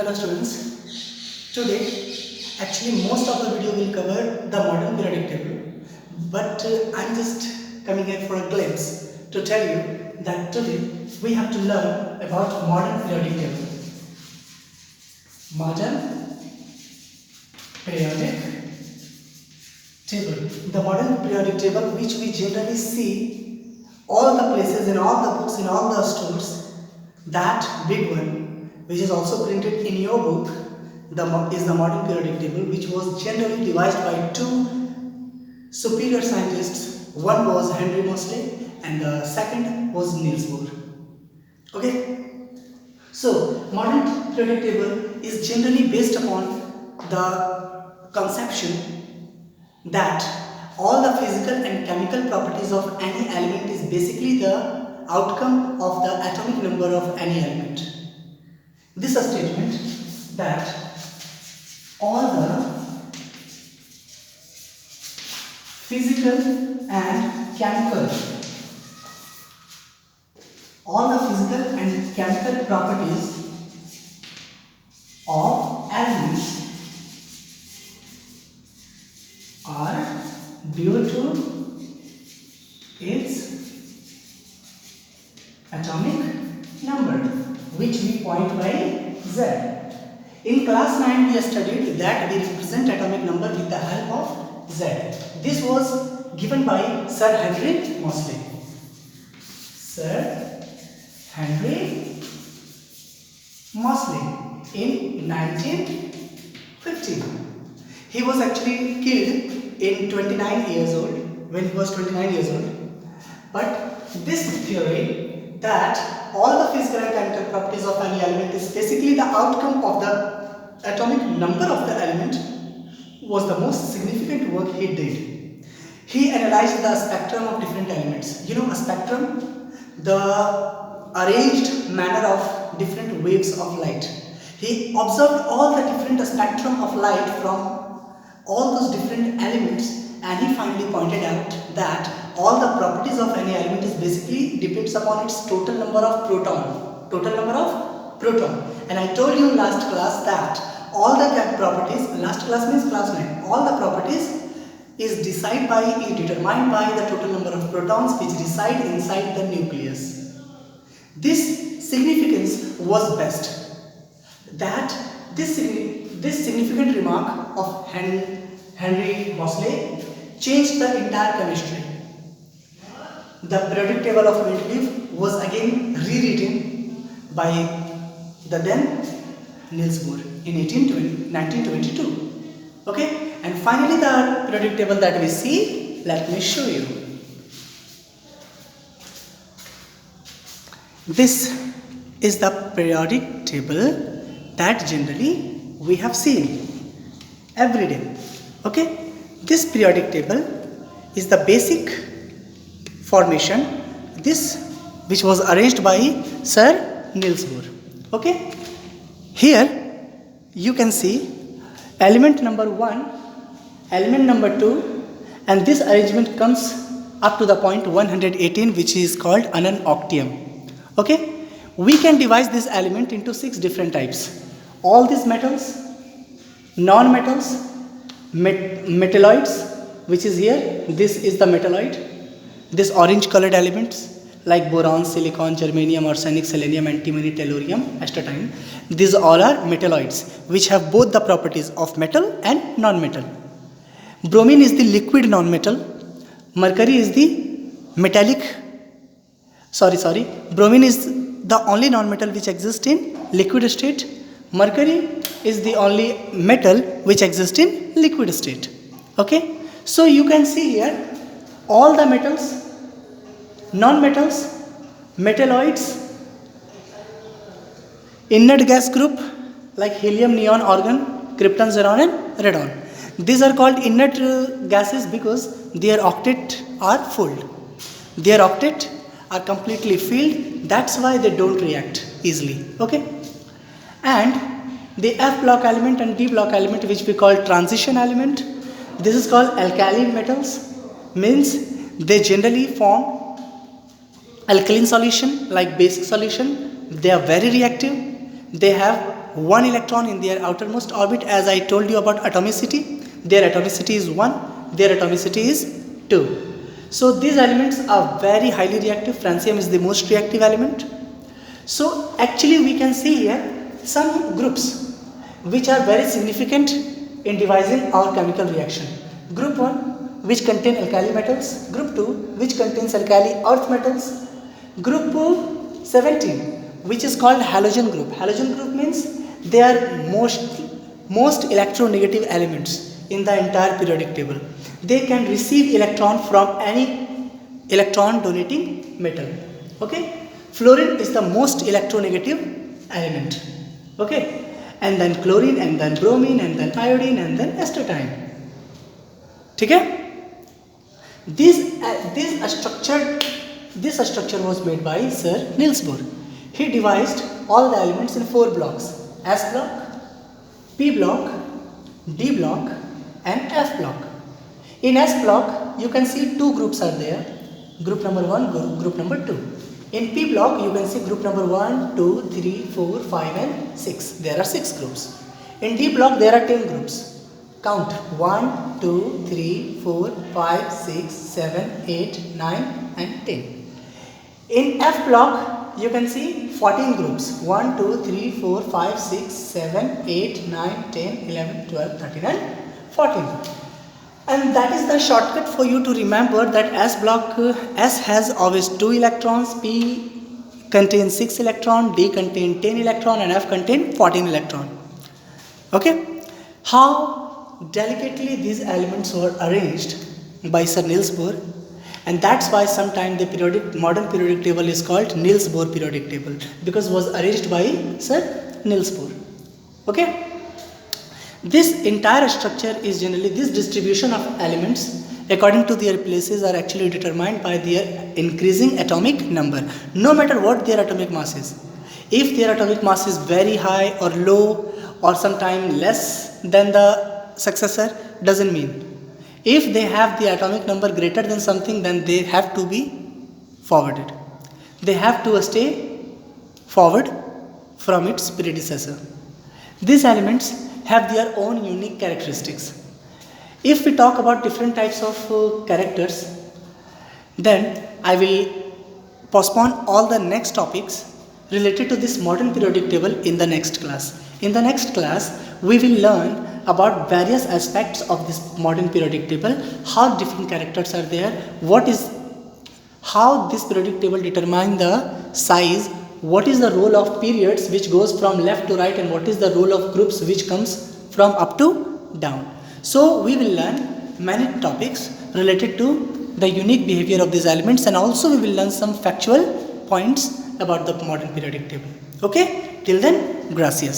Hello students, today actually most of the video will cover the modern periodic table, but I'm just coming here for a glimpse to tell you that today we have to learn about modern periodic table. Modern periodic table. The modern periodic table which we generally see all the places in all the books in all the stores, that big one which is also printed in your book is the modern periodic table, which was generally devised by two superior scientists. One was Henry Moseley and the second was Niels Bohr. Okay, so modern periodic table is generally based upon the conception that all the physical and chemical properties of any element is basically the outcome of the atomic number of any element. This is a statement that all the physical and chemical properties of elements are due to its atomic number, which we point by Z. In class 9 we have studied that we represent atomic number with the help of Z. This was given by Sir Henry Moseley. Sir Henry Moseley in 1915. He was actually killed in 29 years old, when he was 29 years old. But this theory that all the physical and chemical properties of any element is basically the outcome of the atomic number of the element was the most significant work he did. He analyzed the spectrum of different elements. You know, a spectrum, the arranged manner of different waves of light. He observed all the different spectrum of light from all those different elements, and he finally pointed out that all the properties of any element is basically depends upon its total number of proton. And I told you last class that all the properties, last class means class 9, all the properties is determined by the total number of protons which reside inside the nucleus. This significance was best. That this significant remark of Henry Moseley changed the entire chemistry. The periodic table of Mendeleev was again rewritten by the then Niels Bohr in 1922. Okay, and finally the periodic table that we see, let me show you. This is the periodic table that generally we have seen every day. Okay, this periodic table is the basic formation, this which was arranged by Sir Niels Bohr. Okay, here you can see element number 1, element number 2, and this arrangement comes up to the point 118, which is called anan-octium. Okay, we can divide this element into 6 different types. All these metals, non-metals, metalloids, which is here, this is the metalloid. This orange colored elements like boron, silicon, germanium, arsenic, selenium, antimony, tellurium, astatine, these all are metalloids which have both the properties of metal and non-metal. Bromine is the liquid non-metal. Mercury is the bromine is the only non-metal which exists in liquid state. Mercury is the only metal which exists in liquid state. Okay, so you can see here all the metals, non-metals, metalloids, inert gas group like helium, neon, argon, krypton, xenon and radon. These are called inert gases because their octet are full. Their octet are completely filled, that's why they don't react easily. Okay, and the F block element and D block element, which we call transition element, this is called alkaline metals, means they generally form alkaline solution like basic solution. They are very reactive, they have one electron in their outermost orbit. As I told you about atomicity, their atomicity is 1, their atomicity is 2. So these elements are very highly reactive. Francium is the most reactive element. So actually we can see here some groups which are very significant in devising our chemical reaction. Group 1, which contain alkali metals. Group 2, which contains alkali earth metals. Group 17, which is called halogen group. Halogen group means they are most electronegative elements in the entire periodic table. They can receive electron from any electron donating metal. Okay, fluorine is the most electronegative element. Okay, and then chlorine, and then bromine, and then iodine, and then astatine. Okay, this structure was made by Sir Niels Bohr. He devised all the elements in 4 blocks: S block, P block, D block, and F block. In S block, you can see 2 groups are there. Group number 1, group number 2. In P block, you can see group number 1, 2, 3, 4, 5 and 6. There are 6 groups. In D block, there are 10 groups. Count 1, 2, 3, 4, 5, 6, 7, 8, 9 and 10. In F block, you can see 14 groups. 1, 2, 3, 4, 5, 6, 7, 8, 9, 10, 11, 12, 13 and 14. And that is the shortcut for you to remember that S block, S has always 2 electrons, P contains 6 electron, D contains 10 electron and F contains 14 electron. Okay, how delicately these elements were arranged by Sir Niels Bohr, and that's why sometimes the modern periodic table is called Niels Bohr periodic table, because it was arranged by Sir Niels Bohr. Okay. This entire structure is generally, this distribution of elements according to their places are actually determined by their increasing atomic number, no matter what their atomic mass is. If their atomic mass is very high or low or sometime less than the successor, doesn't mean. If they have the atomic number greater than something, then they have to be forwarded. They have to stay forward from its predecessor. These elements have their own unique characteristics. If we talk about different types of characters, then I will postpone all the next topics related to this modern periodic table in the next class. In the next class, we will learn about various aspects of this modern periodic table, how different characters are there, how this periodic table determines the size, what is the role of periods which goes from left to right, and what is the role of groups which comes from up to down. So we will learn many topics related to the unique behavior of these elements, and also we will learn some factual points about the modern periodic table. Okay, till then, gracias.